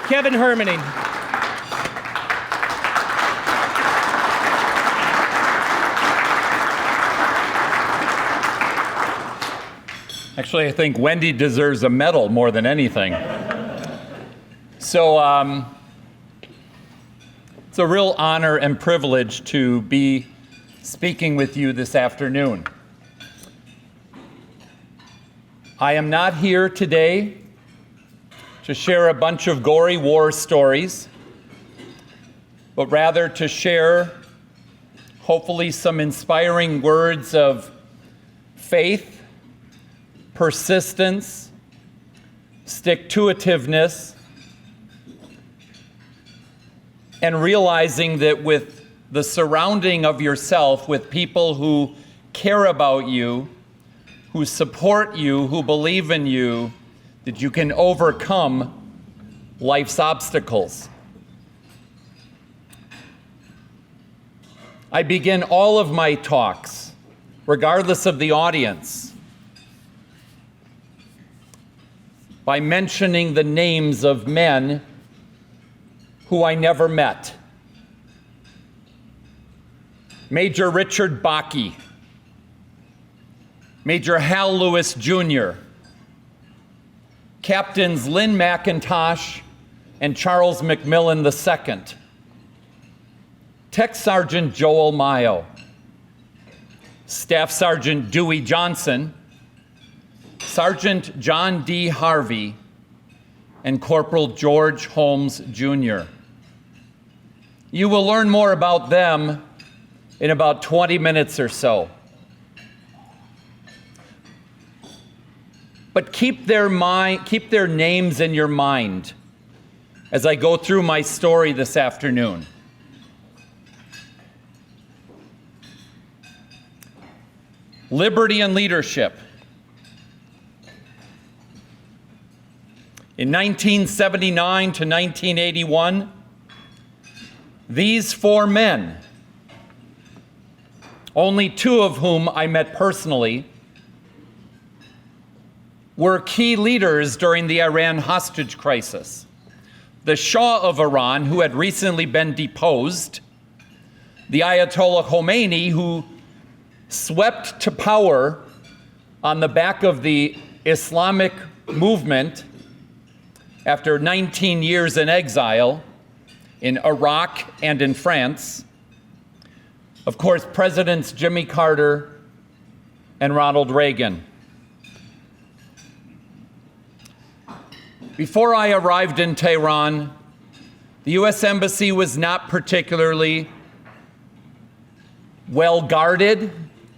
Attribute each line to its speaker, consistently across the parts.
Speaker 1: Kevin Hermening.
Speaker 2: Actually, I think Wendy deserves a medal more than anything. So it's a real honor and privilege to be speaking with you this afternoon. I am not here today to share a bunch of gory war stories, but rather to share, hopefully, some inspiring words of faith, persistence, stick-to-itiveness, and realizing that with the surrounding of yourself with people who care about you, who support you, who believe in you, that you can overcome life's obstacles. I begin all of my talks, regardless of the audience, by mentioning the names of men who I never met. Major Richard Bakke, Major Hal Lewis Jr., Captains Lynn McIntosh and Charles McMillan II, Tech Sergeant Joel Mayo, Staff Sergeant Dewey Johnson, Sergeant John D. Harvey, and Corporal George Holmes Jr. You will learn more about them in about 20 minutes or so. But keep their names in your mind as I go through my story this afternoon. Liberty and leadership. In 1979 to 1981, these four men, only two of whom I met personally, were key leaders during the Iran hostage crisis. The Shah of Iran, who had recently been deposed, the Ayatollah Khomeini, who swept to power on the back of the Islamic movement after 19 years in exile in Iraq and in France. Of course, Presidents Jimmy Carter and Ronald Reagan. Before I arrived in Tehran, the U.S. Embassy was not particularly well guarded,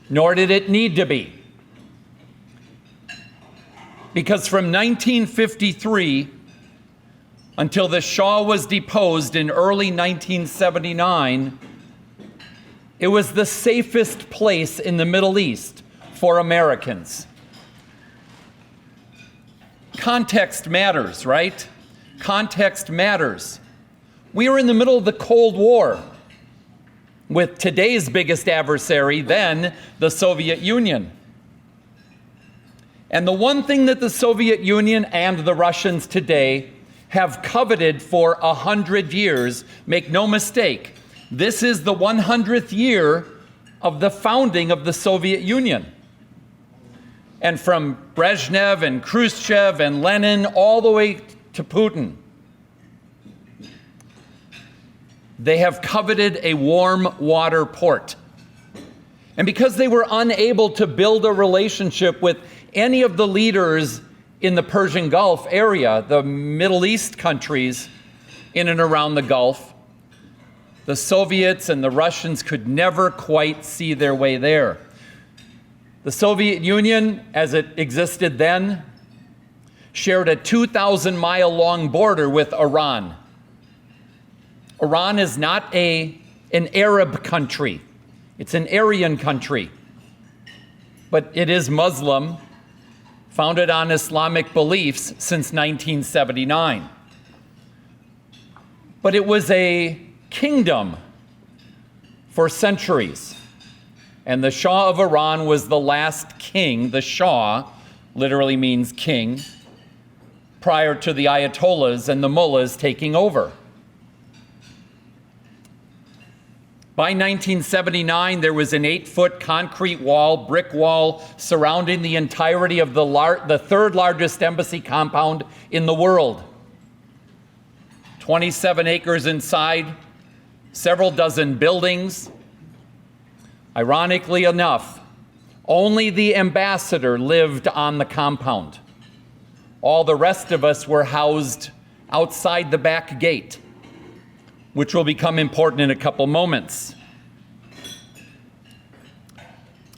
Speaker 2: nor did it need to be. Because from 1953 until the Shah was deposed in early 1979, it was the safest place in the Middle East for Americans. Context matters, right? Context matters. We are in the middle of the Cold War with today's biggest adversary, then the Soviet Union. And the one thing that the Soviet Union and the Russians today have coveted for 100 years, make no mistake, this is the 100th year of the founding of the Soviet Union. And from Brezhnev and Khrushchev and Lenin all the way to Putin, they have coveted a warm water port. And because they were unable to build a relationship with any of the leaders in the Persian Gulf area, the Middle East countries in and around the Gulf, the Soviets and the Russians could never quite see their way there. The Soviet Union, as it existed then, shared a 2,000-mile-long border with Iran. Iran is not an Arab country. It's an Aryan country. But it is Muslim, founded on Islamic beliefs since 1979. But it was a kingdom for centuries. And the Shah of Iran was the last king. The Shah literally means king, prior to the Ayatollahs and the mullahs taking over. By 1979, there was an 8-foot concrete wall, brick wall, surrounding the entirety of the third largest embassy compound in the world. 27 acres inside, several dozen buildings. Ironically enough, only the ambassador lived on the compound. All the rest of us were housed outside the back gate, which will become important in a couple moments.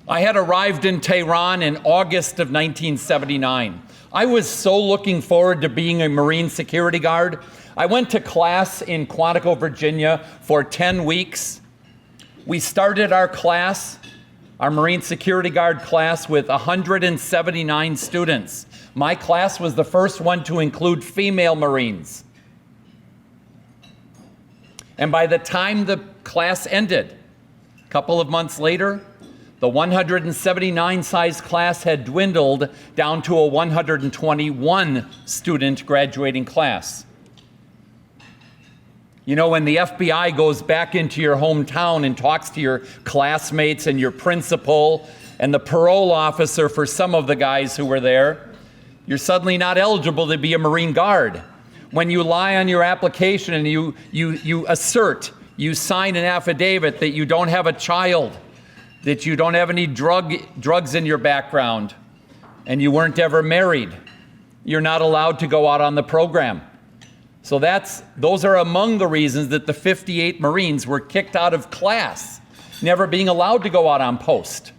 Speaker 2: I had arrived in Tehran in August of 1979. I was so looking forward to being a Marine security guard. I went to class in Quantico, Virginia for 10 weeks. We started our class, our Marine security guard class, with 179 students. My class was the first one to include female Marines. And by the time the class ended, a couple of months later, the 179 size class had dwindled down to a 121 student graduating class. You know, when the FBI goes back into your hometown and talks to your classmates and your principal and the parole officer for some of the guys who were there, you're suddenly not eligible to be a Marine Guard. When you lie on your application and you assert, you sign an affidavit that you don't have a child, that you don't have any drugs in your background, and you weren't ever married, you're not allowed to go out on the program. So those are among the reasons that the 58 Marines were kicked out of class, never being allowed to go out on post.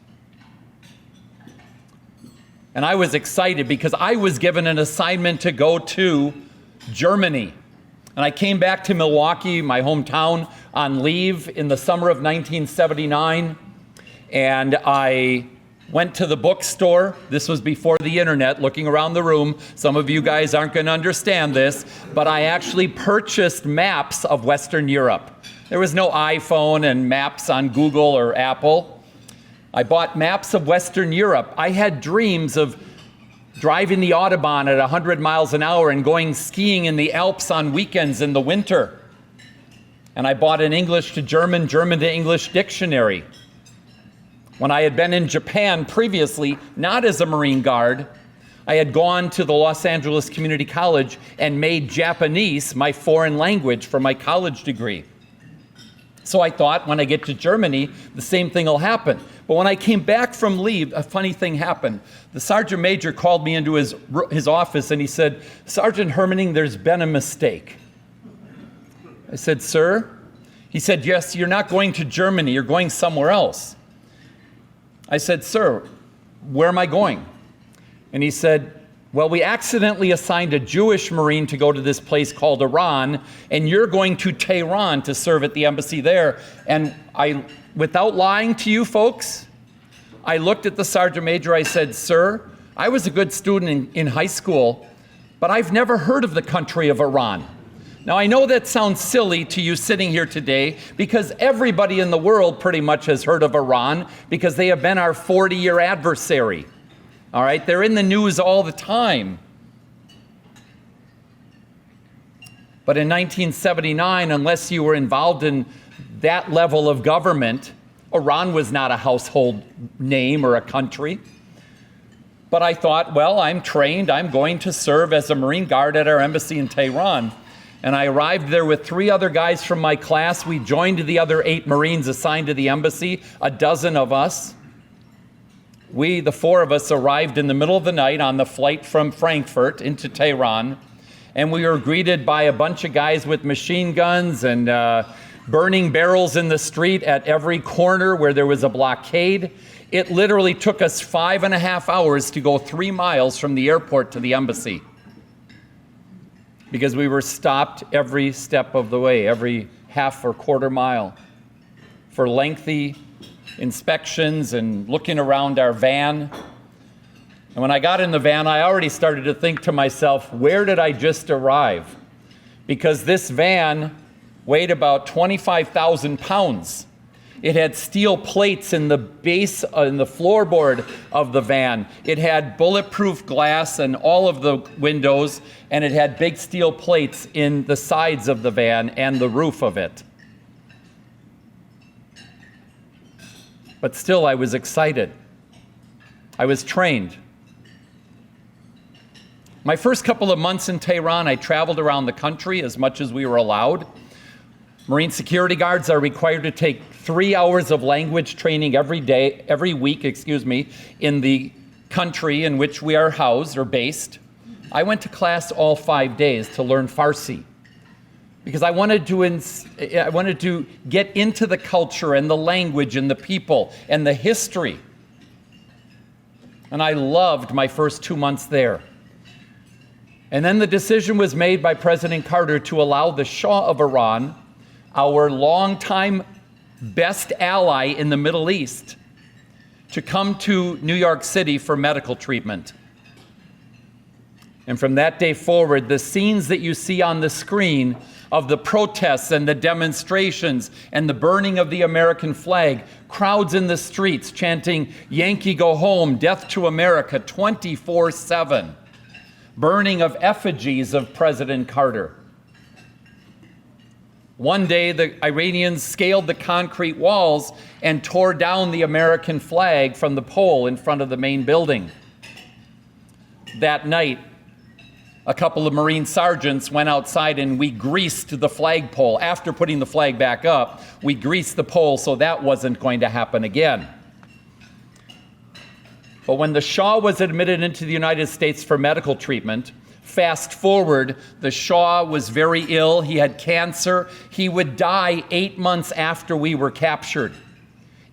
Speaker 2: And I was excited because I was given an assignment to go to Germany. And I came back to Milwaukee, my hometown, on leave in the summer of 1979. And I went to the bookstore. This was before the internet, looking around the room. Some of you guys aren't going to understand this, but I actually purchased maps of Western Europe. There was no iPhone and maps on Google or Apple. I bought maps of Western Europe. I had dreams of driving the Autobahn at 100 miles an hour and going skiing in the Alps on weekends in the winter. And I bought an English to German, German to English dictionary. When I had been in Japan previously, not as a Marine Guard, I had gone to the Los Angeles Community College and made Japanese my foreign language for my college degree. So I thought, when I get to Germany, the same thing will happen. But when I came back from leave, a funny thing happened. The Sergeant Major called me into his office and he said, "Sergeant Hermening, there's been a mistake." I said, "Sir?" He said, "Yes, you're not going to Germany, you're going somewhere else." I said, "Sir, where am I going?" And he said, "Well, we accidentally assigned a Jewish Marine to go to this place called Iran, and you're going to Tehran to serve at the embassy there." And without lying to you folks, I looked at the Sergeant Major, I said, "Sir, I was a good student in high school, but I've never heard of the country of Iran." Now, I know that sounds silly to you sitting here today because everybody in the world pretty much has heard of Iran because they have been our 40-year adversary. All right, they're in the news all the time. But in 1979, unless you were involved in that level of government, Iran was not a household name or a country. But I thought, well, I'm trained, I'm going to serve as a Marine Guard at our embassy in Tehran. And I arrived there with 3 other guys from my class. We joined the other 8 Marines assigned to the embassy, a dozen of us. We, the 4 of us, arrived in the middle of the night on the flight from Frankfurt into Tehran, and we were greeted by a bunch of guys with machine guns and burning barrels in the street at every corner where there was a blockade. It literally took us 5.5 hours to go 3 miles from the airport to the embassy because we were stopped every step of the way, every half or quarter mile for lengthy inspections and looking around our van. And when I got in the van, I already started to think to myself, where did I just arrive? Because this van weighed about 25,000 pounds. It had steel plates in the base, in the floorboard of the van. It had bulletproof glass in all of the windows, and it had big steel plates in the sides of the van and the roof of it. But still, I was excited. I was trained. My first couple of months in Tehran, I traveled around the country as much as we were allowed. Marine security guards are required to take 3 hours of language training every week, in the country in which we are housed or based. I went to class all 5 days to learn Farsi because I wanted to get into the culture and the language and the people and the history. And I loved my first 2 months there. And then the decision was made by President Carter to allow the Shah of Iran, our longtime best ally in the Middle East, to come to New York City for medical treatment. And from that day forward, the scenes that you see on the screen of the protests and the demonstrations and the burning of the American flag, crowds in the streets chanting, "Yankee go home, death to America," 24/7, burning of effigies of President Carter. One day, the Iranians scaled the concrete walls and tore down the American flag from the pole in front of the main building. That night, a couple of Marine sergeants went outside and we greased the flagpole. After putting the flag back up, we greased the pole so that wasn't going to happen again. But when the Shah was admitted into the United States for medical treatment, fast forward, the Shah was very ill. He had cancer. He would die 8 months after we were captured.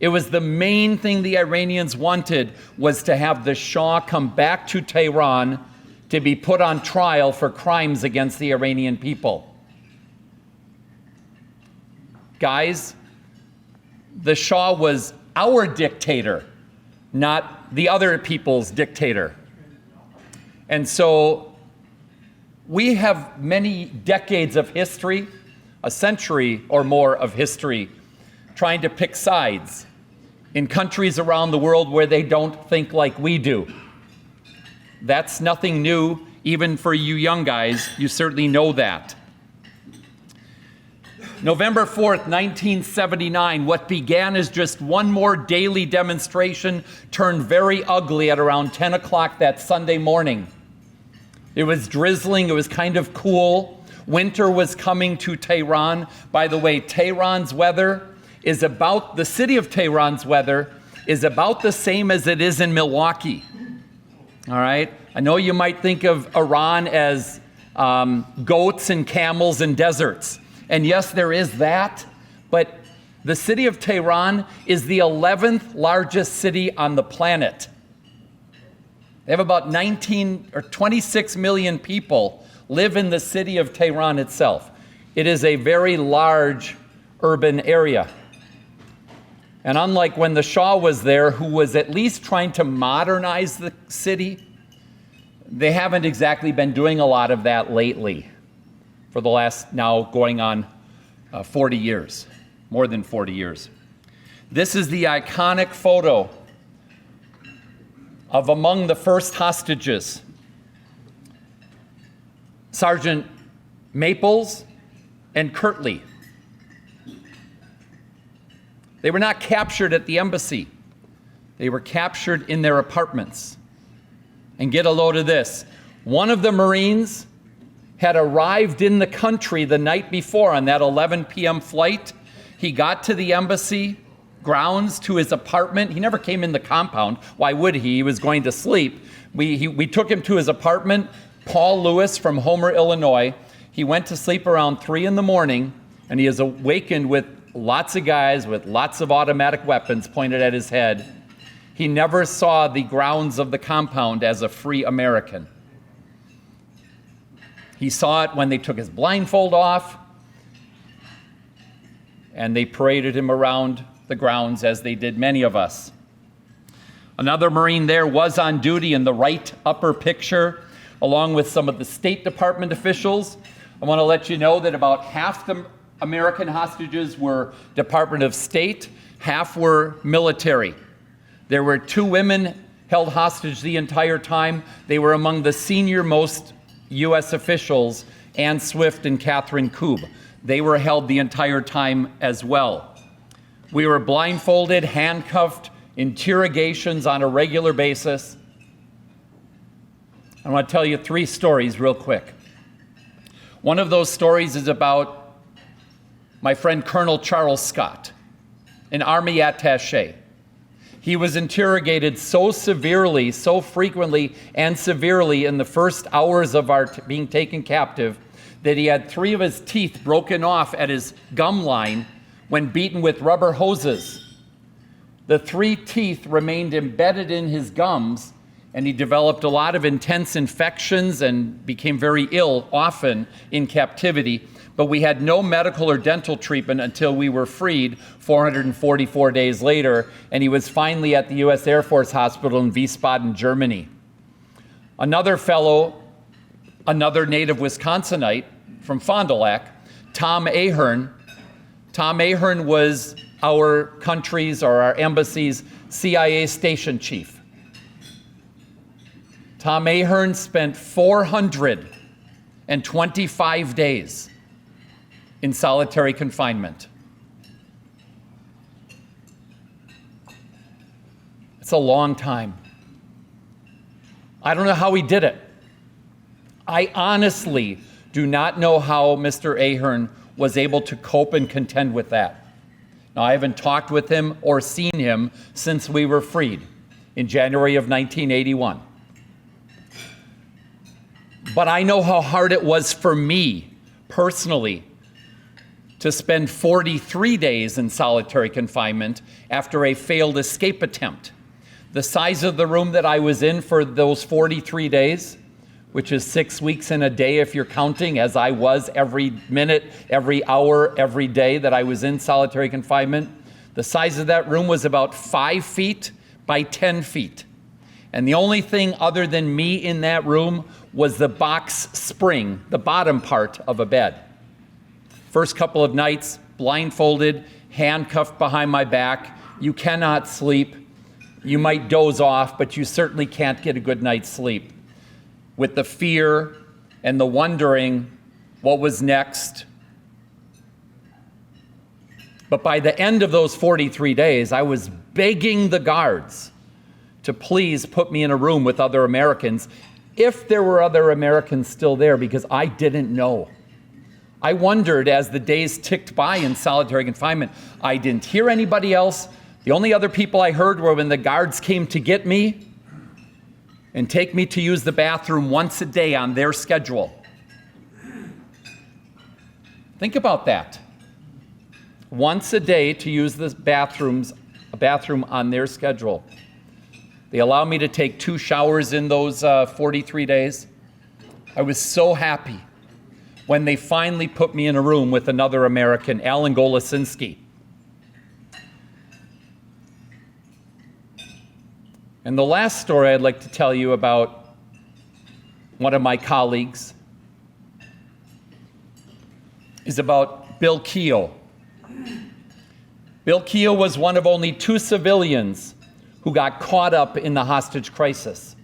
Speaker 2: It was the main thing the Iranians wanted, was to have the Shah come back to Tehran to be put on trial for crimes against the Iranian people. Guys, the Shah was our dictator, not the other people's dictator. And so we have many decades of history, a century or more of history, trying to pick sides in countries around the world where they don't think like we do. That's nothing new, even for you young guys. You certainly know that. November 4th, 1979, what began as just one more daily demonstration turned very ugly at around 10 o'clock that Sunday morning. It was drizzling, it was kind of cool. Winter was coming to Tehran. By the way, Tehran's weather is about, the city of Tehran's weather is about the same as it is in Milwaukee. All right? I know you might think of Iran as goats and camels and deserts. And yes, there is that, but the city of Tehran is the 11th largest city on the planet. They have about 19 or 26 million people live in the city of Tehran itself. It is a very large urban area. And unlike when the Shah was there, who was at least trying to modernize the city, they haven't exactly been doing a lot of that lately for the last now going on 40 years, more than 40 years. This is the iconic photo of among the first hostages, Sergeant Maples and Kirtley. They were not captured at the embassy. They were captured in their apartments. And get a load of this. One of the Marines had arrived in the country the night before on that 11 p.m. flight. He got to the embassy grounds, to his apartment. He never came in the compound. Why would he? He was going to sleep. We took him to his apartment. Paul Lewis from Homer, Illinois. He went to sleep around 3 in the morning, and he is awakened with lots of guys with lots of automatic weapons pointed at his head. He never saw the grounds of the compound as a free American. He saw it when they took his blindfold off, and they paraded him around the grounds as they did many of us. Another Marine there was on duty in the right upper picture, along with some of the State Department officials. I want to let you know that about half the American hostages were Department of State, half were military. There were 2 women held hostage the entire time. They were among the senior-most U.S. officials, Ann Swift and Catherine Koob. They were held the entire time as well. We were blindfolded, handcuffed, interrogations on a regular basis. I want to tell you 3 stories real quick. One of those stories is about my friend Colonel Charles Scott, an Army attaché. He was interrogated so severely, so frequently and severely in the first hours of our being taken captive that he had 3 of his teeth broken off at his gum line when beaten with rubber hoses. The 3 teeth remained embedded in his gums, and he developed a lot of intense infections and became very ill, often in captivity. But we had no medical or dental treatment until we were freed 444 days later, and he was finally at the U.S. Air Force Hospital in Wiesbaden, Germany. Another fellow, another native Wisconsinite from Fond du Lac, Tom Ahern. Tom Ahern was our country's or our embassy's CIA station chief. Tom Ahern spent 425 days in solitary confinement. It's a long time. I don't know how he did it. I honestly do not know how Mr. Ahern was able to cope and contend with that. Now, I haven't talked with him or seen him since we were freed in January of 1981. But I know how hard it was for me personally to spend 43 days in solitary confinement after a failed escape attempt. The size of the room that I was in for those 43 days, which is 6 weeks in a day if you're counting, as I was every minute, every hour, every day that I was in solitary confinement, the size of that room was about 5 feet by 10 feet. And the only thing other than me in that room was the box spring, the bottom part of a bed. First couple of nights, blindfolded, handcuffed behind my back. You cannot sleep. You might doze off, but you certainly can't get a good night's sleep. With the fear and the wondering what was next. But by the end of those 43 days, I was begging the guards to please put me in a room with other Americans, if there were other Americans still there, because I didn't know. I wondered as the days ticked by in solitary confinement. I didn't hear anybody else. The only other people I heard were when the guards came to get me and take me to use the bathroom once a day on their schedule. Think about that. Once a day to use the bathroom on their schedule. They allowed me to take 2 showers in those 43 days. I was so happy when they finally put me in a room with another American, Alan Golosinski. And the last story I'd like to tell you about one of my colleagues is about Bill Keogh. Bill Keogh was one of only 2 civilians who got caught up in the hostage crisis.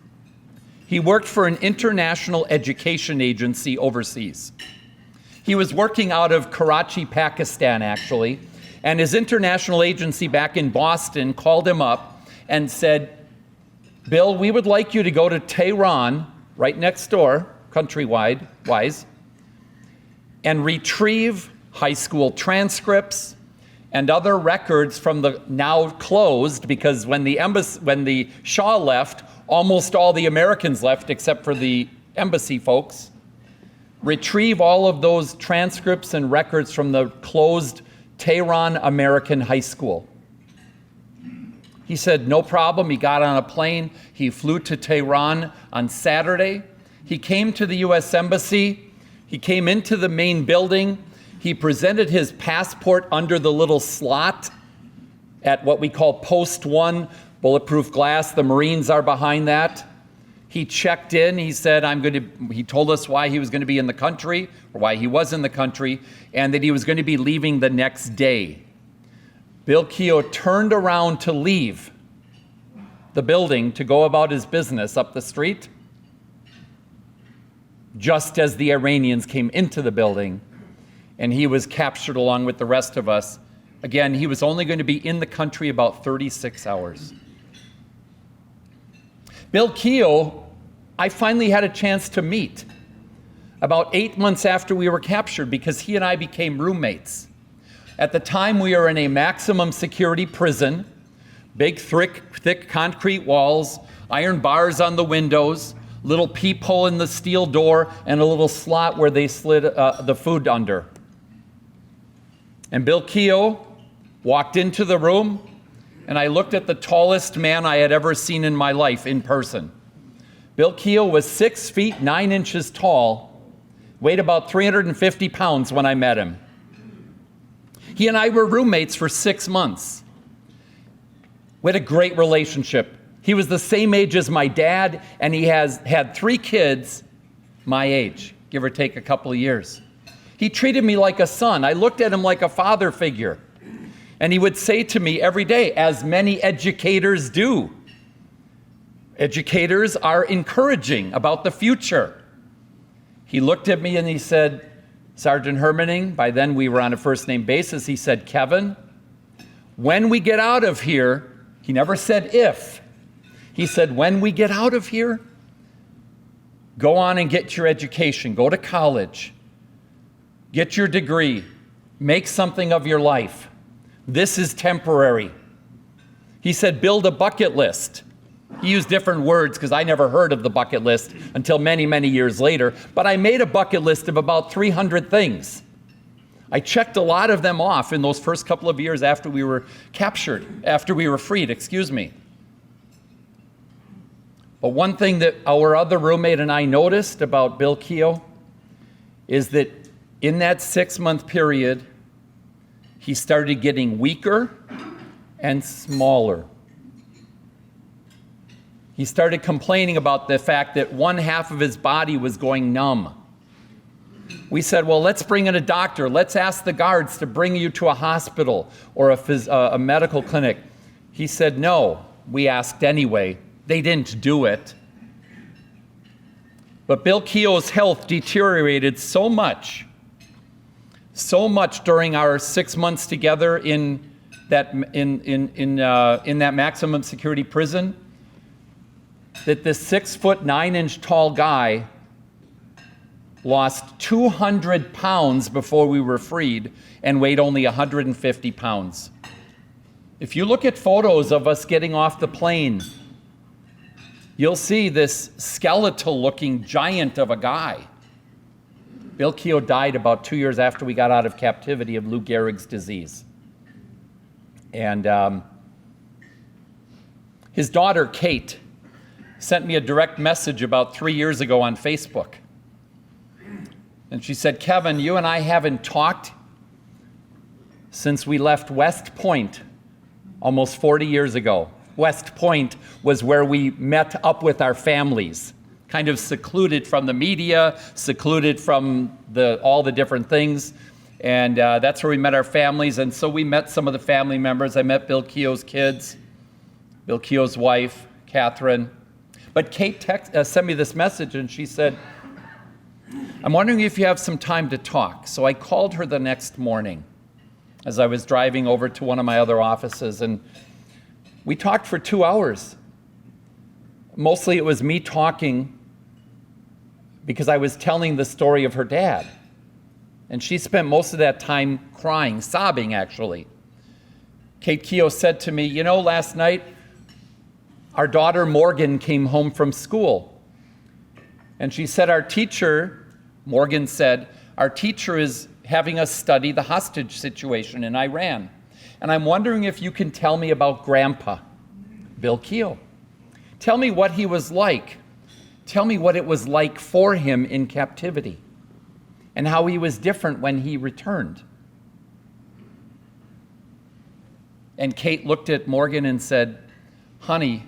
Speaker 2: He worked for an international education agency overseas. He was working out of Karachi, Pakistan, actually, and his international agency back in Boston called him up and said, Bill, we would like you to go to Tehran, right next door, countrywide-wise, and retrieve high school transcripts and other records from the now closed, because when the Shah left, almost all the Americans left except for the embassy folks. Retrieve all of those transcripts and records from the closed Tehran American High School. He said, no problem. He got on a plane. He flew to Tehran on Saturday. He came to the U.S. Embassy. He came into the main building. He presented his passport under the little slot at what we call Post 1, bulletproof glass. The Marines are behind that. He checked in. He said, he told us why he was going to be in the country, or why he was in the country, and that he was going to be leaving the next day. Bill Keogh turned around to leave the building to go about his business up the street, just as the Iranians came into the building, and he was captured along with the rest of us. Again, he was only going to be in the country about 36 hours. Bill Keogh, I finally had a chance to meet about 8 months after we were captured, because he and I became roommates. At the time, we were in a maximum security prison, big, thick concrete walls, iron bars on the windows, little peephole in the steel door, and a little slot where they slid the food under. And Bill Keogh walked into the room, and I looked at the tallest man I had ever seen in my life in person. Bill Keogh was 6 feet 9 inches tall, weighed about 350 pounds when I met him. He and I were roommates for 6 months. We had a great relationship. He was the same age as my dad, and he has had 3 kids my age, give or take a couple of years. He treated me like a son. I looked at him like a father figure. And he would say to me every day, as many educators do, educators are encouraging about the future. He looked at me and he said, Sergeant Hermening, by then we were on a first name basis, he said, Kevin, when we get out of here, he never said if, he said, when we get out of here, go on and get your education, go to college, get your degree, make something of your life. This is temporary. He said, build a bucket list. He used different words because I never heard of the bucket list until many, many years later. But I made a bucket list of about 300 things. I checked a lot of them off in those first couple of years after we were captured, after we were freed, But one thing that our other roommate and I noticed about Bill Keogh is that in that 6-month period, he started getting weaker and smaller. He started complaining about the fact that one half of his body was going numb. We said, well, let's bring in a doctor. Let's ask the guards to bring you to a hospital or a medical clinic. He said, no. We asked anyway. They didn't do it. But Bill Keogh's health deteriorated so much during our 6 months together in that maximum security prison, that this 6 foot 9 inch tall guy lost 200 pounds before we were freed and weighed only 150 pounds. If you look at photos of us getting off the plane, you'll see this skeletal looking giant of a guy. Bill Keogh died about 2 years after we got out of captivity of Lou Gehrig's disease. And his daughter, Kate, sent me a direct message about 3 years ago on Facebook. And she said, Kevin, you and I haven't talked since we left West Point almost 40 years ago. West Point was where we met up with our families, kind of secluded from the media, secluded from all the different things. And that's where we met our families. And so we met some of the family members. I met Bill Keogh's kids, Bill Keogh's wife, Catherine. But Kate sent me this message and she said, I'm wondering if you have some time to talk. So I called her the next morning as I was driving over to one of my other offices, and we talked for 2 hours. Mostly it was me talking because I was telling the story of her dad. And she spent most of that time crying, sobbing actually. Kate Keogh said to me, you know, last night our daughter Morgan came home from school. And she said Morgan said, our teacher is having us study the hostage situation in Iran. And I'm wondering if you can tell me about Grandpa, Bill Keogh. Tell me what he was like. Tell me what it was like for him in captivity and how he was different when he returned. And Kate looked at Morgan and said, honey,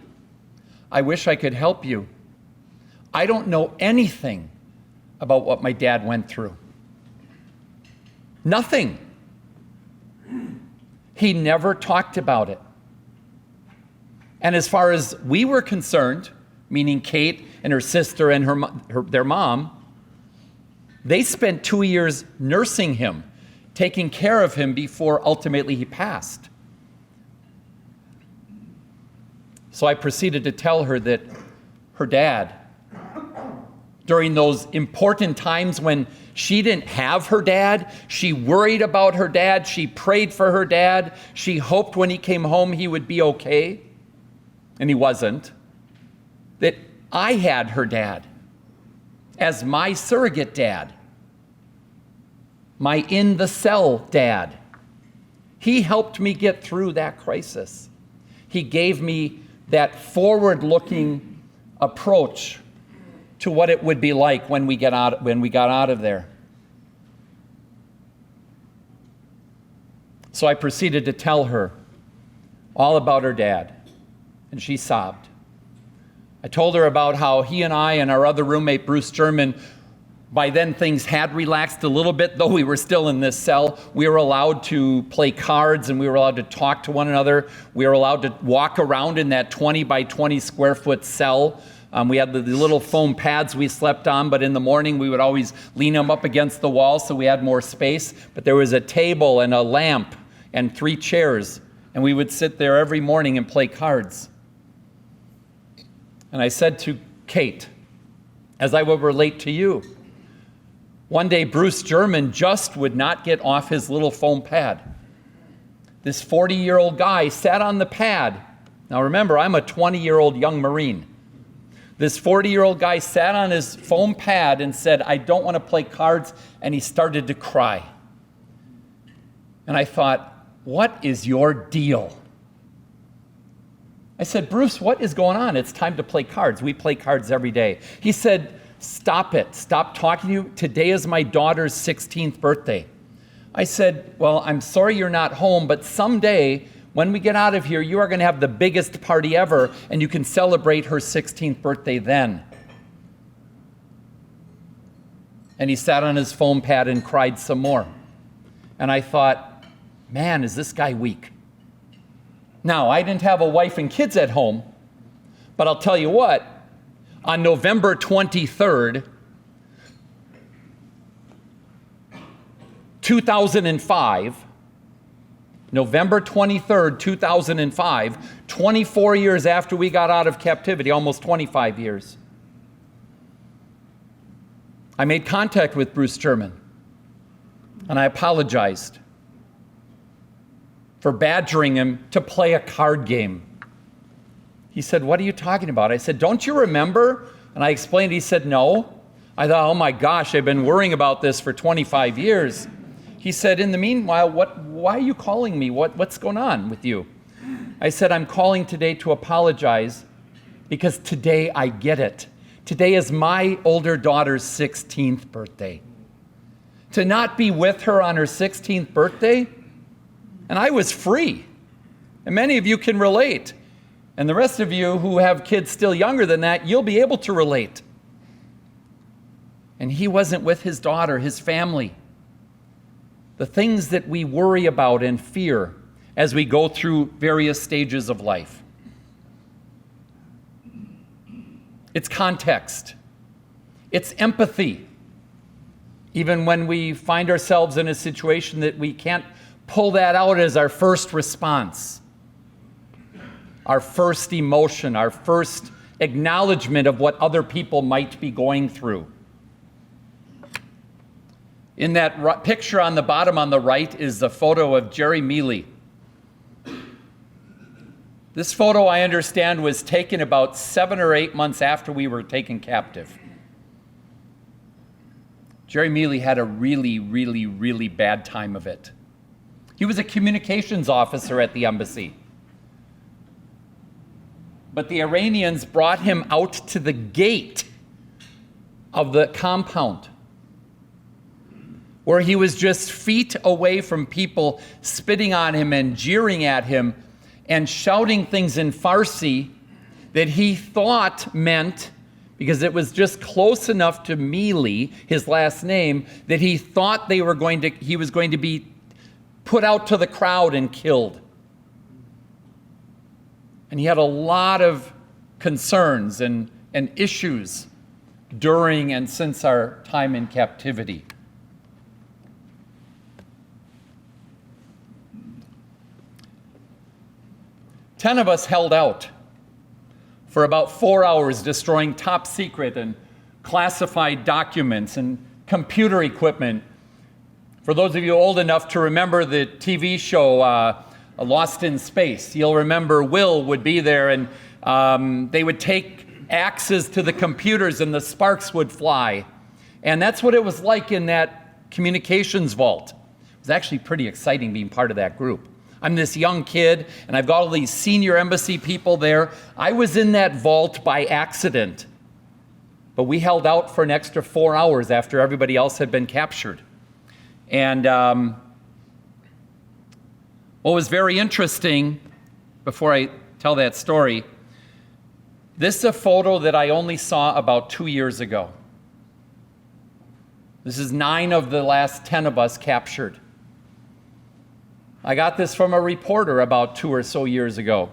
Speaker 2: I wish I could help you, I don't know anything about what my dad went through. Nothing. He never talked about it. And as far as we were concerned, meaning Kate and her sister and their mom, they spent 2 years nursing him, taking care of him before ultimately he passed. So I proceeded to tell her that her dad, during those important times when she didn't have her dad, she worried about her dad, she prayed for her dad, she hoped when he came home he would be okay, and he wasn't, that I had her dad as my surrogate dad, my in-the-cell dad. He helped me get through that crisis. He gave me that forward-looking approach to what it would be like when we got out of there. So I proceeded to tell her all about her dad, and she sobbed. I told her about how he and I and our other roommate, Bruce German, by then things had relaxed a little bit, though we were still in this cell. We were allowed to play cards and we were allowed to talk to one another. We were allowed to walk around in that 20 by 20 square foot cell. We had the little foam pads we slept on, but in the morning we would always lean them up against the wall so we had more space. But there was a table and a lamp and 3 chairs, and we would sit there every morning and play cards. And I said to Kate, as I will relate to you, one day Bruce German just would not get off his little foam pad. This 40-year-old guy sat on the pad. Now remember, I'm a 20-year-old young Marine. This 40-year-old guy sat on his foam pad and said, I don't want to play cards, and he started to cry. And I thought, what is your deal? I said, Bruce, what is going on? It's time to play cards. We play cards every day. He said, stop it. Stop talking to you. Today is my daughter's 16th birthday. I said, well, I'm sorry you're not home, but someday when we get out of here, you are going to have the biggest party ever, and you can celebrate her 16th birthday then. And he sat on his foam pad and cried some more. And I thought, man, is this guy weak? Now, I didn't have a wife and kids at home, but I'll tell you what, on November 23rd, 2005, November 23rd, 2005, 24 years after we got out of captivity, almost 25 years, I made contact with Bruce German, and I apologized for badgering him to play a card game. He said, what are you talking about? I said, don't you remember? And I explained. He said, no. I thought, oh my gosh, I've been worrying about this for 25 years. He said, in the meanwhile, why are you calling me? What's going on with you? I said, I'm calling today to apologize because today I get it. Today is my older daughter's 16th birthday. To not be with her on her 16th birthday, and I was free. And many of you can relate. And the rest of you who have kids still younger than that, you'll be able to relate. And he wasn't with his daughter, his family. The things that we worry about and fear as we go through various stages of life. It's context. It's empathy. Even when we find ourselves in a situation that we can't pull that out as our first response, our first emotion, our first acknowledgement of what other people might be going through. In that picture on the bottom on the right is the photo of Jerry Mealy. This photo, I understand, was taken about 7 or 8 months after we were taken captive. Jerry Mealy had a really, really, really bad time of it. He was a communications officer at the embassy. But the Iranians brought him out to the gate of the compound, where he was just feet away from people spitting on him and jeering at him and shouting things in Farsi that he thought meant, because it was just close enough to Mealy, his last name, that he thought he was going to be put out to the crowd and killed. And he had a lot of concerns and issues during and since our time in captivity. Ten of us held out for about 4 hours, destroying top secret and classified documents and computer equipment. For those of you old enough to remember the TV show Lost in Space, you'll remember Will would be there, and they would take axes to the computers and the sparks would fly. And that's what it was like in that communications vault. It was actually pretty exciting being part of that group. I'm this young kid, and I've got all these senior embassy people there. I was in that vault by accident, but we held out for an extra 4 hours after everybody else had been captured. And what was very interesting, before I tell that story, this is a photo that I only saw about 2 years ago. This is 9 of the last 10 of us captured. I got this from a reporter about 2 or so years ago.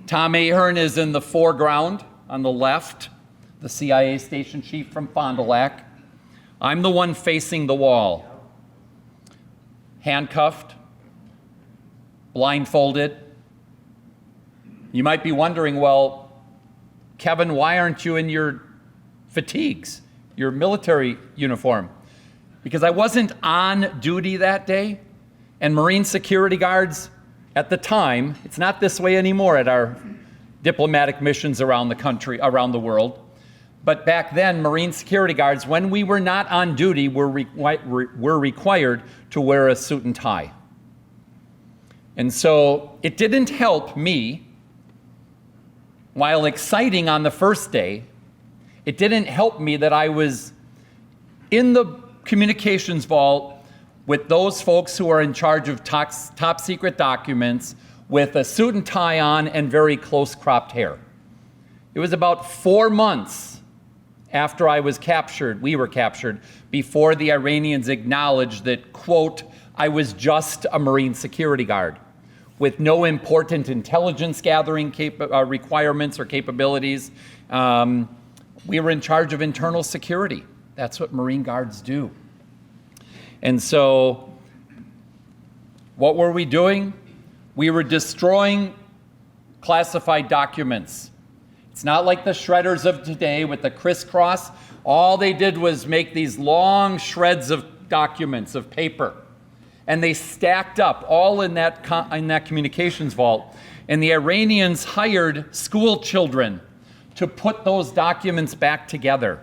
Speaker 2: Tom Ahern is in the foreground on the left, the CIA station chief from Fond du Lac. I'm the one facing the wall, handcuffed, blindfolded. You might be wondering, well, Kevin, why aren't you in your fatigues, your military uniform? Because I wasn't on duty that day. And Marine security guards at the time, it's not this way anymore at our diplomatic missions around the country, around the world. But back then, Marine security guards, when we were not on duty, were required to wear a suit and tie. And so it didn't help me, while exciting on the first day, it didn't help me that I was in the communications vault with those folks who are in charge of top secret documents with a suit and tie on and very close cropped hair. It was about 4 months after I was captured, we were captured, before the Iranians acknowledged that, quote, I was just a Marine security guard with no important intelligence gathering requirements or capabilities. We were in charge of internal security. That's what Marine guards do. And so, what were we doing? We were destroying classified documents. It's not like the shredders of today with the crisscross. All they did was make these long shreds of documents, of paper. And they stacked up all in that communications vault. And the Iranians hired school children to put those documents back together.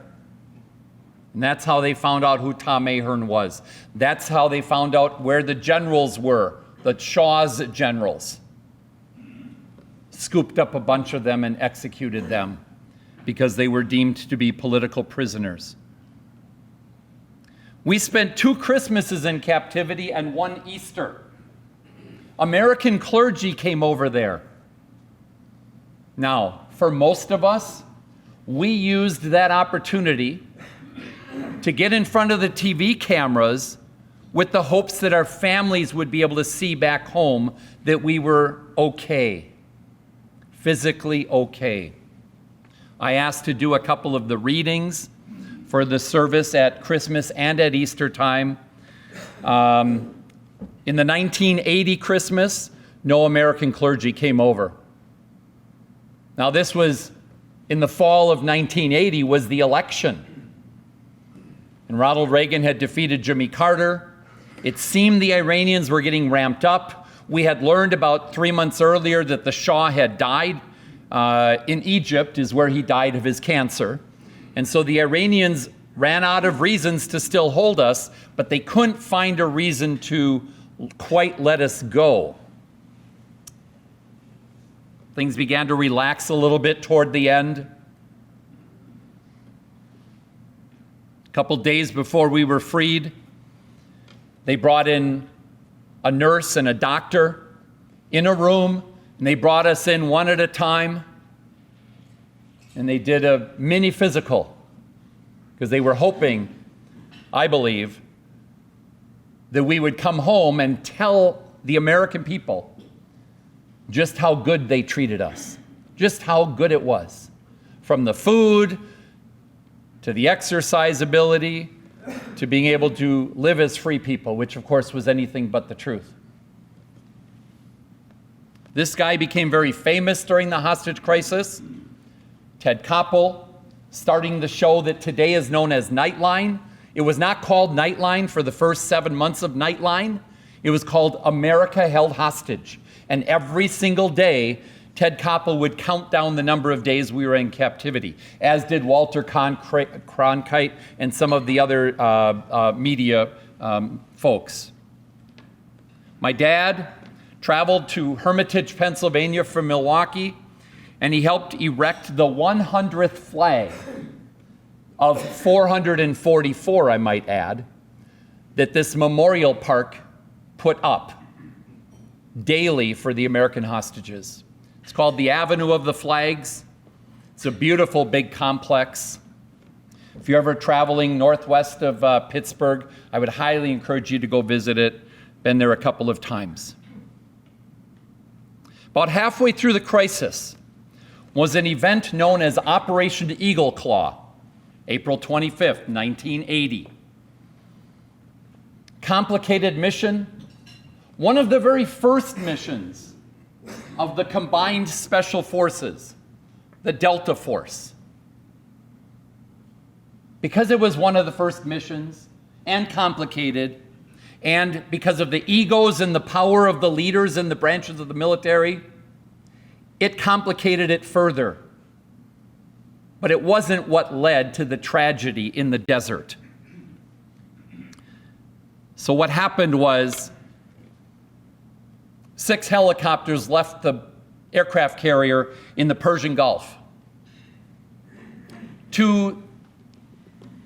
Speaker 2: And that's how they found out who Tom Ahern was. That's how they found out where the generals were, the Shaw's generals. Scooped up a bunch of them and executed them because they were deemed to be political prisoners. We spent 2 Christmases in captivity and 1 Easter. American clergy came over there. Now, for most of us, we used that opportunity to get in front of the TV cameras with the hopes that our families would be able to see back home that we were okay, physically okay. I asked to do a couple of the readings for the service at Christmas and at Easter time. In the 1980 Christmas, no American clergy came over. Now this was in the fall of 1980 was the election. And Ronald Reagan had defeated Jimmy Carter. It seemed the Iranians were getting ramped up. We had learned about 3 months earlier that the Shah had died. In Egypt is where he died of his cancer. And so the Iranians ran out of reasons to still hold us, but they couldn't find a reason to quite let us go. Things began to relax a little bit toward the end. A couple days before we were freed, they brought in a nurse and a doctor in a room, and they brought us in one at a time. and they did a mini physical because they were hoping, I believe, that we would come home and tell the American people just how good they treated us, just how good it was, from the food to the exercise ability to being able to live as free people, which of course was anything but the truth. This guy became very famous during the hostage crisis. Ted Koppel, starting the show that today is known as Nightline. It was not called Nightline for the first 7 months of Nightline. It was called America Held Hostage. And every single day, Ted Koppel would count down the number of days we were in captivity, as did Walter Cronkite and some of the other media folks. My dad traveled to Hermitage, Pennsylvania from Milwaukee, and he helped erect the 100th flag of 444, I might add, that this memorial park put up daily for the American hostages. It's called the Avenue of the Flags. It's a beautiful big complex. If you're ever traveling northwest of Pittsburgh, I would highly encourage you to go visit it. Been there a couple of times. About halfway through the crisis was an event known as Operation Eagle Claw, April 25th, 1980. Complicated mission, one of the very first missions of the Combined Special Forces, the Delta Force. Because it was one of the first missions and complicated, and because of the egos and the power of the leaders in the branches of the military, it complicated it further. But it wasn't what led to the tragedy in the desert. So what happened was 6 helicopters left the aircraft carrier in the Persian Gulf. 2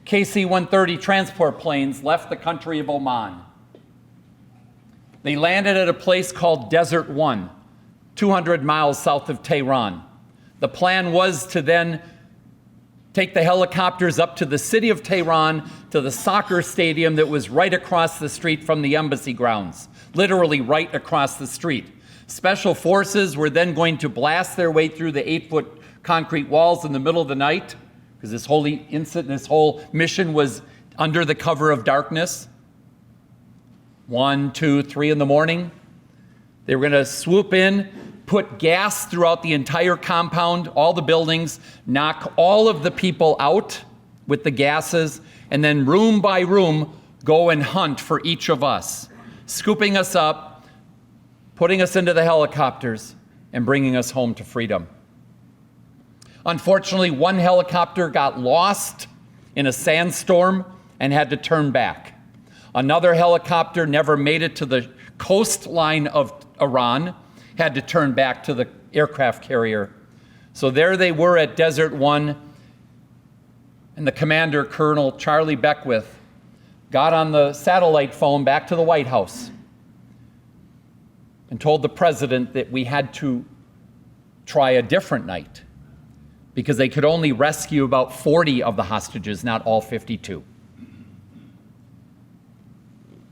Speaker 2: KC-130 transport planes left the country of Oman. They landed at a place called Desert One, 200 miles south of Tehran. The plan was to then take the helicopters up to the city of Tehran, to the soccer stadium that was right across the street from the embassy grounds, literally right across the street. Special forces were then going to blast their way through the 8-foot concrete walls in the middle of the night, because this whole mission was under the cover of darkness. 1, 2, 3 in the morning. They were going to swoop in, put gas throughout the entire compound, all the buildings, knock all of the people out with the gases, and then room by room, go and hunt for each of us, scooping us up, putting us into the helicopters, and bringing us home to freedom. Unfortunately, one helicopter got lost in a sandstorm and had to turn back. Another helicopter never made it to the coastline of Iran, had to turn back to the aircraft carrier. So there they were at Desert One, and the commander, Colonel Charlie Beckwith, got on the satellite phone back to the White House and told the president that we had to try a different night because they could only rescue about 40 of the hostages, not all 52.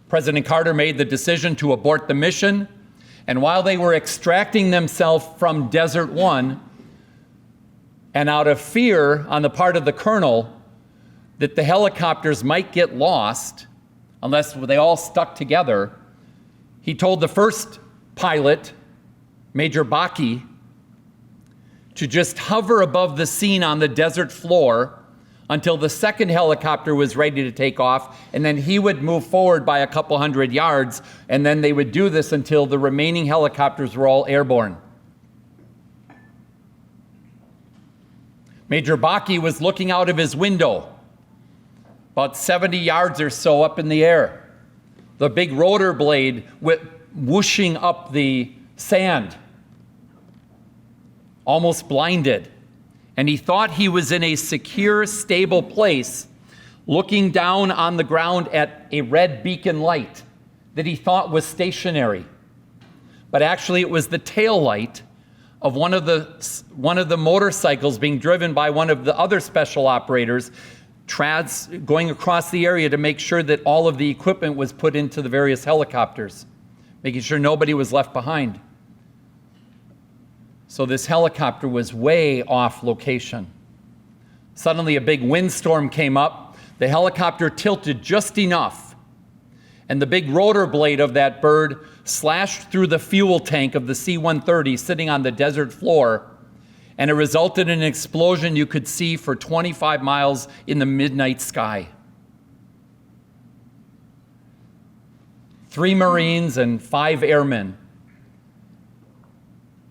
Speaker 2: President Carter made the decision to abort the mission, and while they were extracting themselves from Desert One, and out of fear on the part of the colonel that the helicopters might get lost unless they all stuck together, he told the first pilot, Major Baki, to just hover above the scene on the desert floor until the second helicopter was ready to take off, and then he would move forward by a couple hundred yards, and then they would do this until the remaining helicopters were all airborne. Major Baki was looking out of his window, about 70 yards or so up in the air. The big rotor blade whooshing up the sand, almost blinded. And he thought he was in a secure, stable place, looking down on the ground at a red beacon light that he thought was stationary. But actually it was the tail light of one of the motorcycles being driven by one of the other special operators going across the area to make sure that all of the equipment was put into the various helicopters, making sure nobody was left behind. So this helicopter was way off location. Suddenly a big windstorm came up. The helicopter tilted just enough, and the big rotor blade of that bird slashed through the fuel tank of the C-130 sitting on the desert floor, and it resulted in an explosion you could see for 25 miles in the midnight sky. 3 Marines and 5 airmen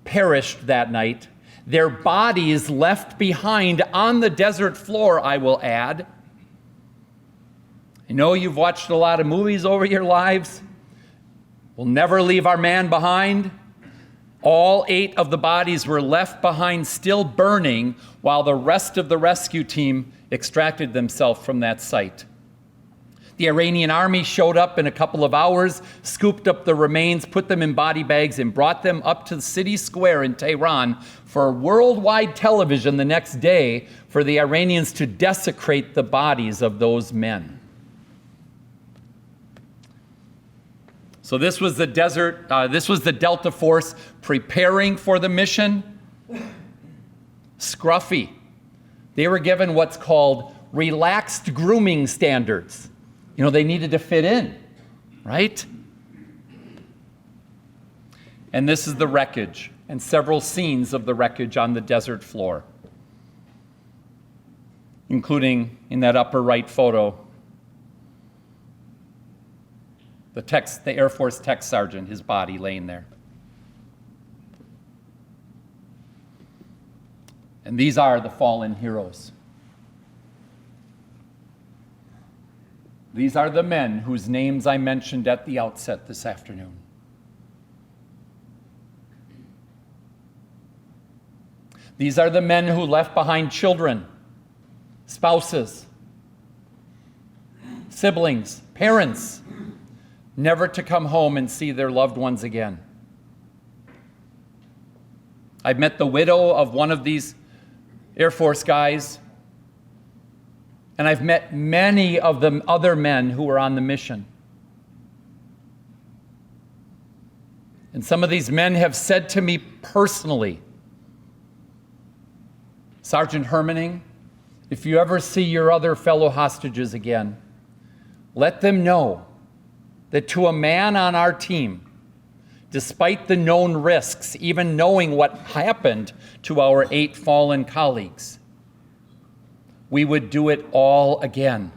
Speaker 2: perished that night. Their bodies left behind on the desert floor, I will add. I know you've watched a lot of movies over your lives. We'll never leave our man behind. All 8 of the bodies were left behind still burning while the rest of the rescue team extracted themselves from that site. The Iranian army showed up in a couple of hours, scooped up the remains, put them in body bags, and brought them up to the city square in Tehran for worldwide television the next day for the Iranians to desecrate the bodies of those men. So this was the Delta Force preparing for the mission. Scruffy. They were given what's called relaxed grooming standards. They needed to fit in, right? And this is the wreckage and several scenes of the wreckage on the desert floor, including in that upper right photo, the Air Force tech sergeant, his body laying there. And these are the fallen heroes. These are the men whose names I mentioned at the outset this afternoon. These are the men who left behind children, spouses, siblings, parents, never to come home and see their loved ones again. I've met the widow of one of these Air Force guys, and I've met many of the other men who were on the mission. And some of these men have said to me personally, Sergeant Hermening, if you ever see your other fellow hostages again, let them know that to a man on our team, despite the known risks, even knowing what happened to our 8 fallen colleagues, we would do it all again.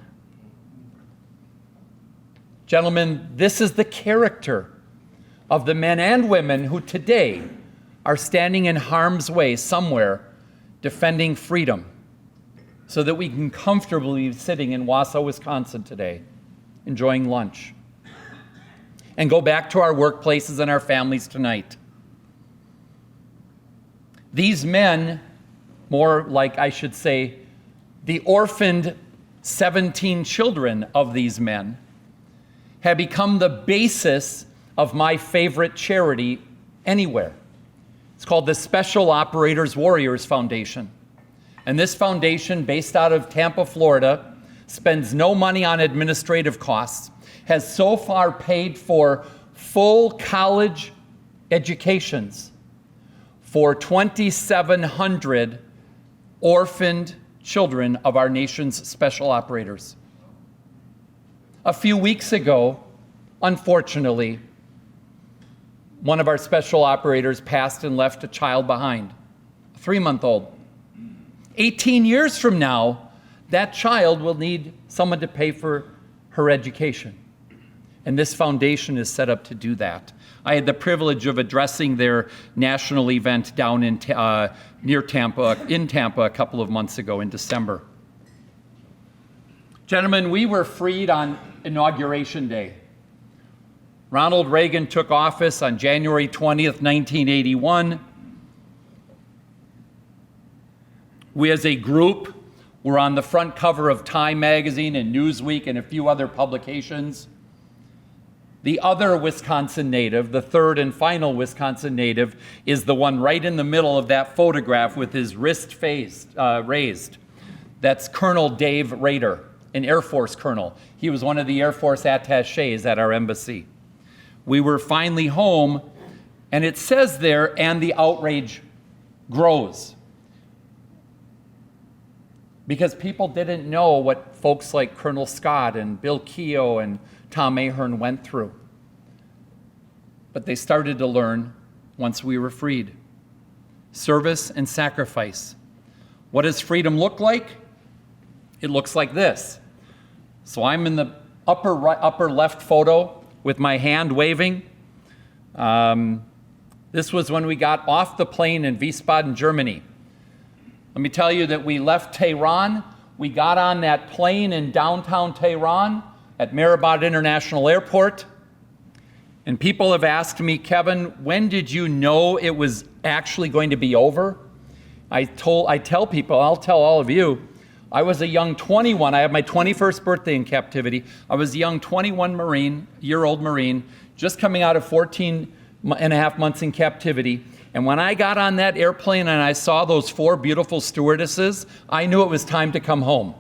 Speaker 2: Gentlemen, this is the character of the men and women who today are standing in harm's way somewhere defending freedom so that we can comfortably be sitting in Wausau, Wisconsin today, enjoying lunch, and go back to our workplaces and our families tonight. These men, more like I should say, the orphaned 17 children of these men, have become the basis of my favorite charity anywhere. It's called the Special Operators Warriors Foundation. And this foundation, based out of Tampa, Florida, spends no money on administrative costs, has so far paid for full college educations for 2,700 orphaned children of our nation's special operators. A few weeks ago, unfortunately, one of our special operators passed and left a child behind, a 3-month-old. 18 years from now, that child will need someone to pay for her education. And this foundation is set up to do that. I had the privilege of addressing their national event down in Tampa a couple of months ago in December. Gentlemen, we were freed on Inauguration Day. Ronald Reagan took office on January 20th, 1981. We as a group were on the front cover of Time magazine and Newsweek and a few other publications. The other Wisconsin native, the third and final Wisconsin native, is the one right in the middle of that photograph with his wrist raised. That's Colonel Dave Rader, an Air Force colonel. He was one of the Air Force attachés at our embassy. We were finally home, and it says there, and the outrage grows. Because people didn't know what folks like Colonel Scott and Bill Keogh and Tom Ahern went through. But they started to learn once we were freed. Service and sacrifice. What does freedom look like? It looks like this. So I'm in the upper left photo with my hand waving. This was when we got off the plane in Wiesbaden, Germany. Let me tell you that we left Tehran. We got on that plane in downtown Tehran at Mehrabad International Airport. And people have asked me, Kevin, when did you know it was actually going to be over? I tell people, I'll tell all of you, I was a young 21. I had my 21st birthday in captivity. I was a young 21-year-old Marine, just coming out of 14 and a half months in captivity. And when I got on that airplane and I saw those 4 beautiful stewardesses, I knew it was time to come home.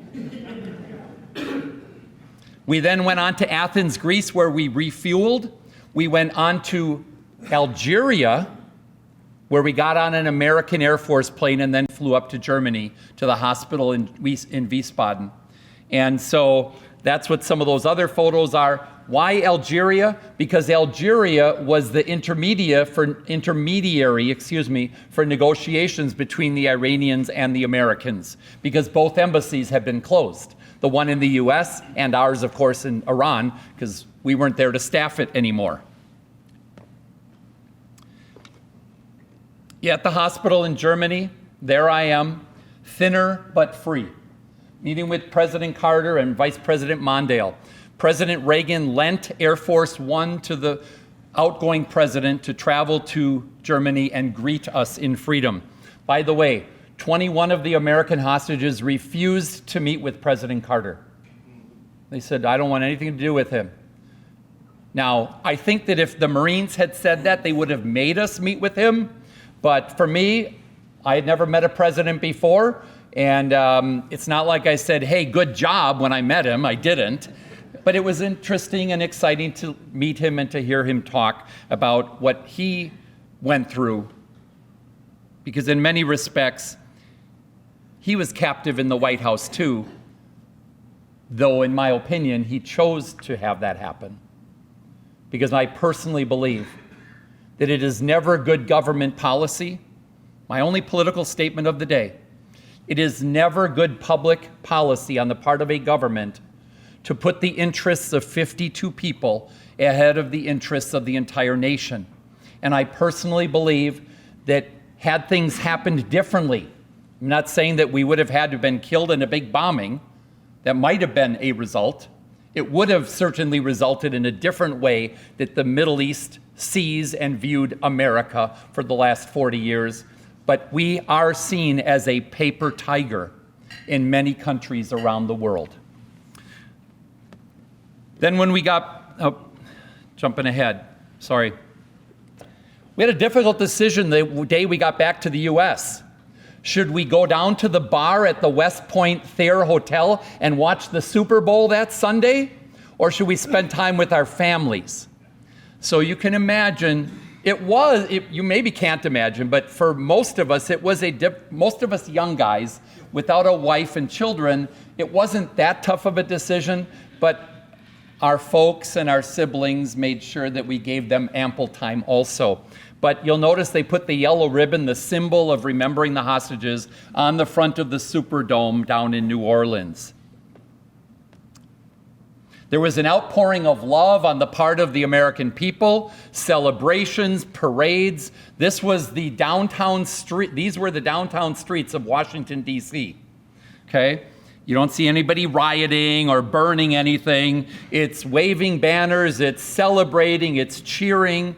Speaker 2: We then went on to Athens, Greece, where we refueled. We went on to Algeria, where we got on an American Air Force plane and then flew up to Germany to the hospital in Wiesbaden. And so that's what some of those other photos are. Why Algeria? Because Algeria was the intermediary for negotiations between the Iranians and the Americans, because both embassies had been closed. The one in the US and ours, of course, in Iran, because we weren't there to staff it anymore. At the hospital in Germany, there I am, thinner but free, meeting with President Carter and Vice President Mondale. President Reagan lent Air Force One to the outgoing president to travel to Germany and greet us in freedom. By the way, 21 of the American hostages refused to meet with President Carter. They said, I don't want anything to do with him. Now, I think that if the Marines had said that, they would have made us meet with him. But for me, I had never met a president before. And it's not like I said, hey, good job when I met him. I didn't. But it was interesting and exciting to meet him and to hear him talk about what he went through. Because in many respects, he was captive in the White House too, though in my opinion, he chose to have that happen. Because I personally believe that it is never good government policy. My only political statement of the day, it is never good public policy on the part of a government to put the interests of 52 people ahead of the interests of the entire nation. And I personally believe that had things happened differently, I'm not saying that we would have had to have been killed in a big bombing. That might have been a result. It would have certainly resulted in a different way that the Middle East sees and viewed America for the last 40 years. But we are seen as a paper tiger in many countries around the world. Then when we got, jumping ahead, sorry. We had a difficult decision the day we got back to the US. Should we go down to the bar at the West Point Thayer Hotel and watch the Super Bowl that Sunday? Or should we spend time with our families? So you can imagine, you maybe can't imagine, but for most of us, most of us young guys without a wife and children, it wasn't that tough of a decision, but our folks and our siblings made sure that we gave them ample time also. But you'll notice they put the yellow ribbon, the symbol of remembering the hostages, on the front of the Superdome down in New Orleans. There was an outpouring of love on the part of the American people, celebrations, parades. This was the downtown street. These were the downtown streets of Washington, D.C. Okay? You don't see anybody rioting or burning anything. It's waving banners, it's celebrating, it's cheering.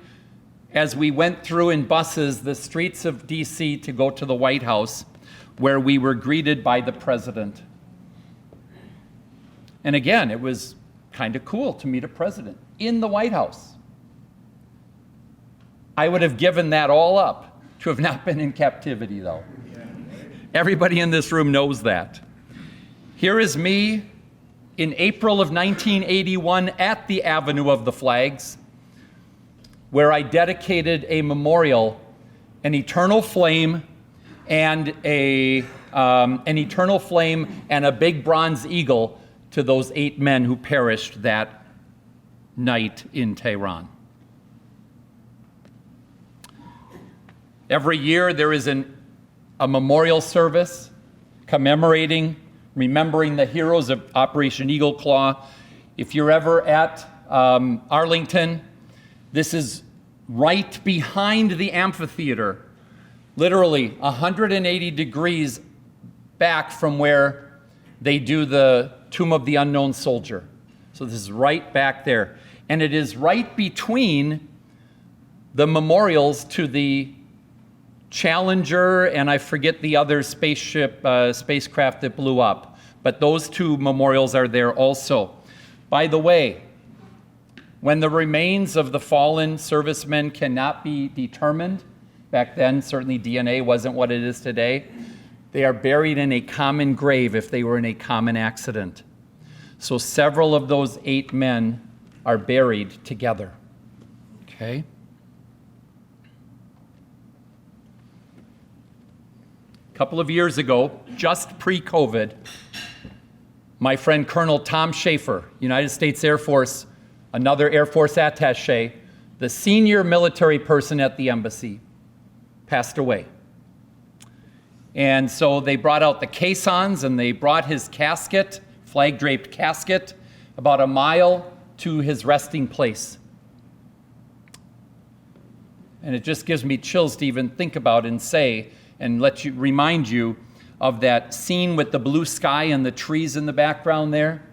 Speaker 2: As we went through in buses the streets of D.C. to go to the White House, where we were greeted by the president. And again, it was kind of cool to meet a president. in the White House. I would have given that all up to have not been in captivity, though. Everybody in this room knows that. Here is me in April of 1981 at the Avenue of the Flags, where I dedicated a memorial, an eternal flame, and an eternal flame and a big bronze eagle to those 8 men who perished that night in Tehran. Every year there is a memorial service commemorating, remembering the heroes of Operation Eagle Claw. If you're ever at Arlington, this is right behind the amphitheater, literally 180 degrees back from where they do the Tomb of the Unknown Soldier. So this is right back there. And it is right between the memorials to the Challenger, and I forget the other spacecraft that blew up. But those 2 memorials are there also. By the way, when the remains of the fallen servicemen cannot be determined, back then certainly DNA wasn't what it is today, they are buried in a common grave if they were in a common accident. So several of those 8 men are buried together. Okay? A couple of years ago, just pre-COVID, my friend Colonel Tom Schaefer, United States Air Force, another Air Force attaché, the senior military person at the embassy, passed away. And so they brought out the caissons and they brought his casket, flag-draped casket, about a mile to his resting place. And it just gives me chills to even think about and say, and remind you of that scene with the blue sky and the trees in the background there,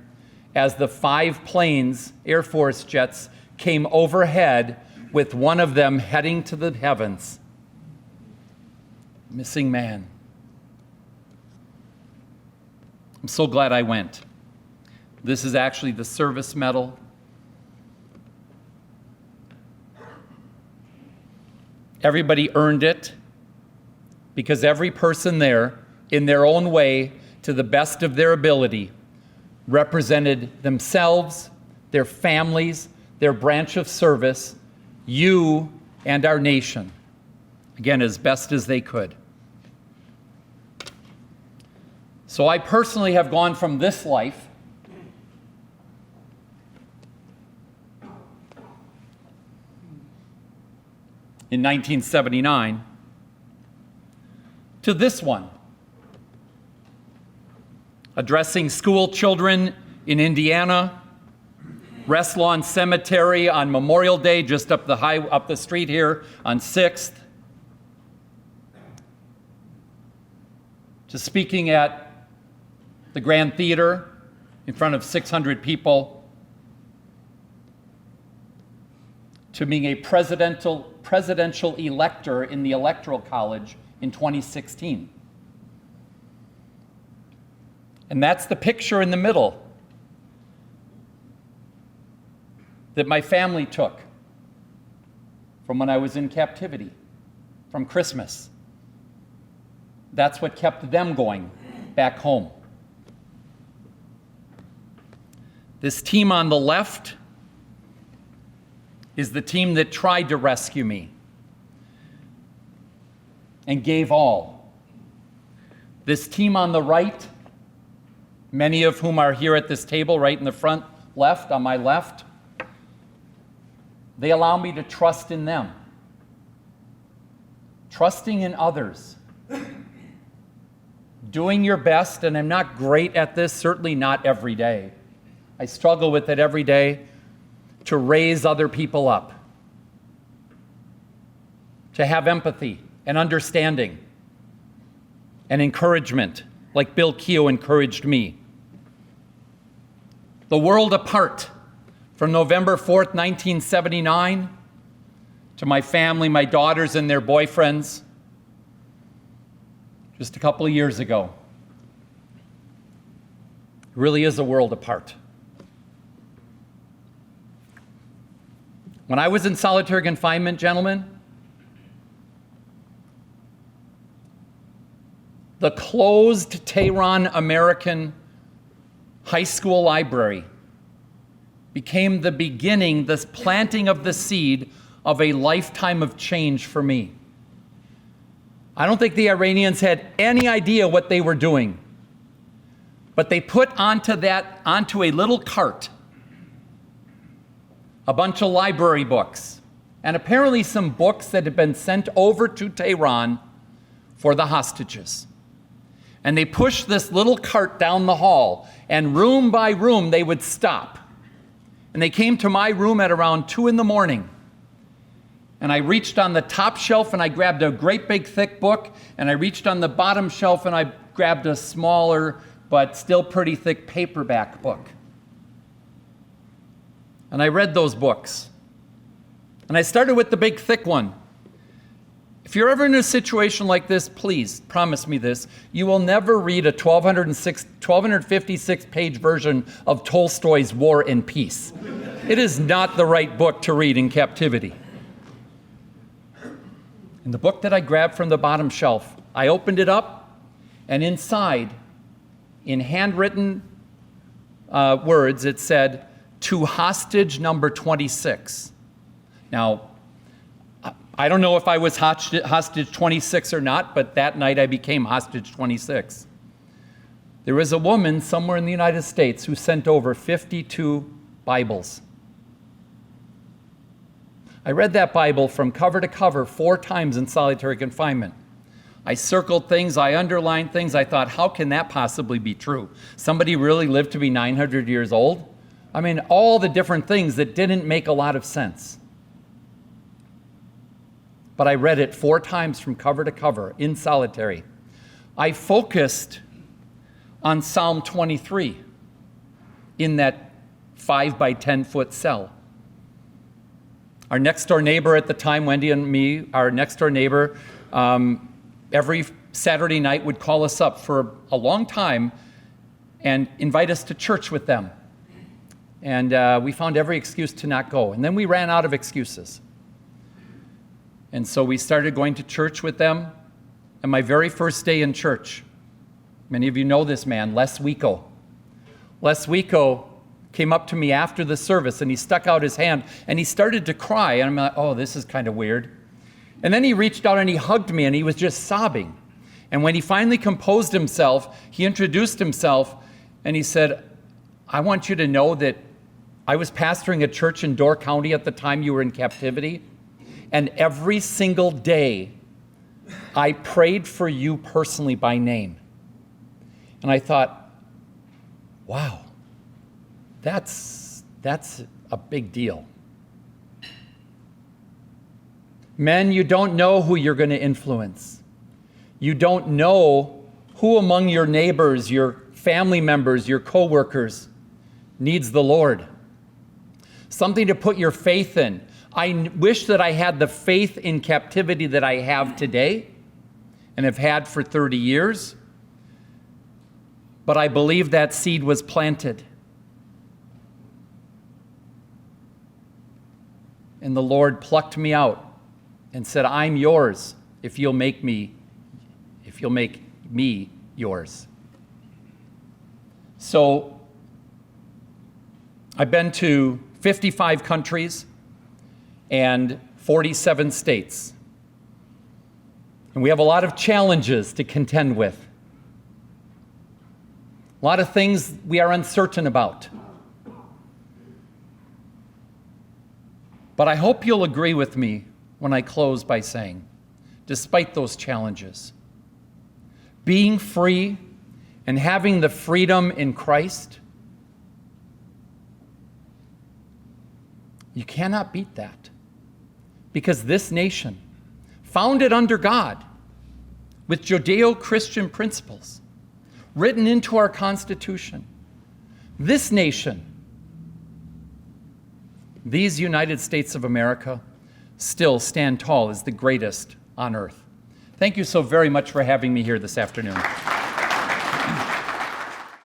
Speaker 2: as the 5 planes, Air Force jets, came overhead with one of them heading to the heavens. Missing man. I'm so glad I went. This is actually the service medal. Everybody earned it because every person there, in their own way, to the best of their ability, represented themselves, their families, their branch of service, you, and our nation. Again, as best as they could. So I personally have gone from this life in 1979 to this one, addressing school children in Indiana, Rest Lawn Cemetery on Memorial Day, just up the street here on 6th, to speaking at the Grand Theater in front of 600 people, to being a presidential elector in the Electoral College in 2016. And that's the picture in the middle that my family took from when I was in captivity, from Christmas. That's what kept them going back home. This team on the left is the team that tried to rescue me and gave all. This team on the right, many of whom are here at this table right in the front left, on my left, they allow me to trust in them. Trusting in others. Doing your best, and I'm not great at this, certainly not every day. I struggle with it every day, to raise other people up, to have empathy and understanding and encouragement, like Bill Keogh encouraged me. The world apart, from November 4th, 1979, to my family, my daughters and their boyfriends, just a couple of years ago. It really is a world apart. When I was in solitary confinement, gentlemen, the closed Tehran American high school library became the beginning, the planting of the seed of a lifetime of change for me. I don't think the Iranians had any idea what they were doing, but they put onto a little cart a bunch of library books, and apparently some books that had been sent over to Tehran for the hostages. And they pushed this little cart down the hall, and room by room they would stop. And they came to my room at around 2 a.m. And I reached on the top shelf and I grabbed a great big thick book, and I reached on the bottom shelf and I grabbed a smaller but still pretty thick paperback book. And I read those books. And I started with the big thick one. If you're ever in a situation like this, please promise me this: you will never read a 1256-page version of Tolstoy's War and Peace. It is not the right book to read in captivity. And the book that I grabbed from the bottom shelf, I opened it up, and inside, in handwritten words, it said, "To hostage number 26. Now, I don't know if I was hostage 26 or not, but that night I became hostage 26. There was a woman somewhere in the United States who sent over 52 Bibles. I read that Bible from cover to cover 4 times in solitary confinement. I circled things, I underlined things. I thought, how can that possibly be true? Somebody really lived to be 900 years old? I mean, all the different things that didn't make a lot of sense. But I read it 4 times from cover to cover in solitary. I focused on Psalm 23 in that 5 by 10 foot cell. Our next door neighbor at the time, Wendy and me, our next door neighbor, every Saturday night would call us up for a long time and invite us to church with them. And we found every excuse to not go. And then we ran out of excuses. And so we started going to church with them. And my very first day in church, many of you know this man, Les Wico. Les Wico came up to me after the service, and he stuck out his hand, and he started to cry. And I'm like, oh, this is kind of weird. And then he reached out and he hugged me, and he was just sobbing. And when he finally composed himself, he introduced himself, and he said, I want you to know that I was pastoring a church in Door County at the time you were in captivity. And every single day, I prayed for you personally by name. And I thought, wow, that's a big deal. Men, you don't know who you're going to influence. You don't know who among your neighbors, your family members, your coworkers needs the Lord. Something to put your faith in. I wish that I had the faith in captivity that I have today and have had for 30 years, but I believe that seed was planted. And the Lord plucked me out and said, I'm yours if you'll make me yours. So I've been to 55 countries and 47 states. And we have a lot of challenges to contend with. A lot of things we are uncertain about. But I hope you'll agree with me when I close by saying, despite those challenges, being free and having the freedom in Christ, you cannot beat that. Because this nation, founded under God, with Judeo-Christian principles, written into our Constitution, this nation, these United States of America, still stand tall as the greatest on earth. Thank you so very much for having me here this afternoon.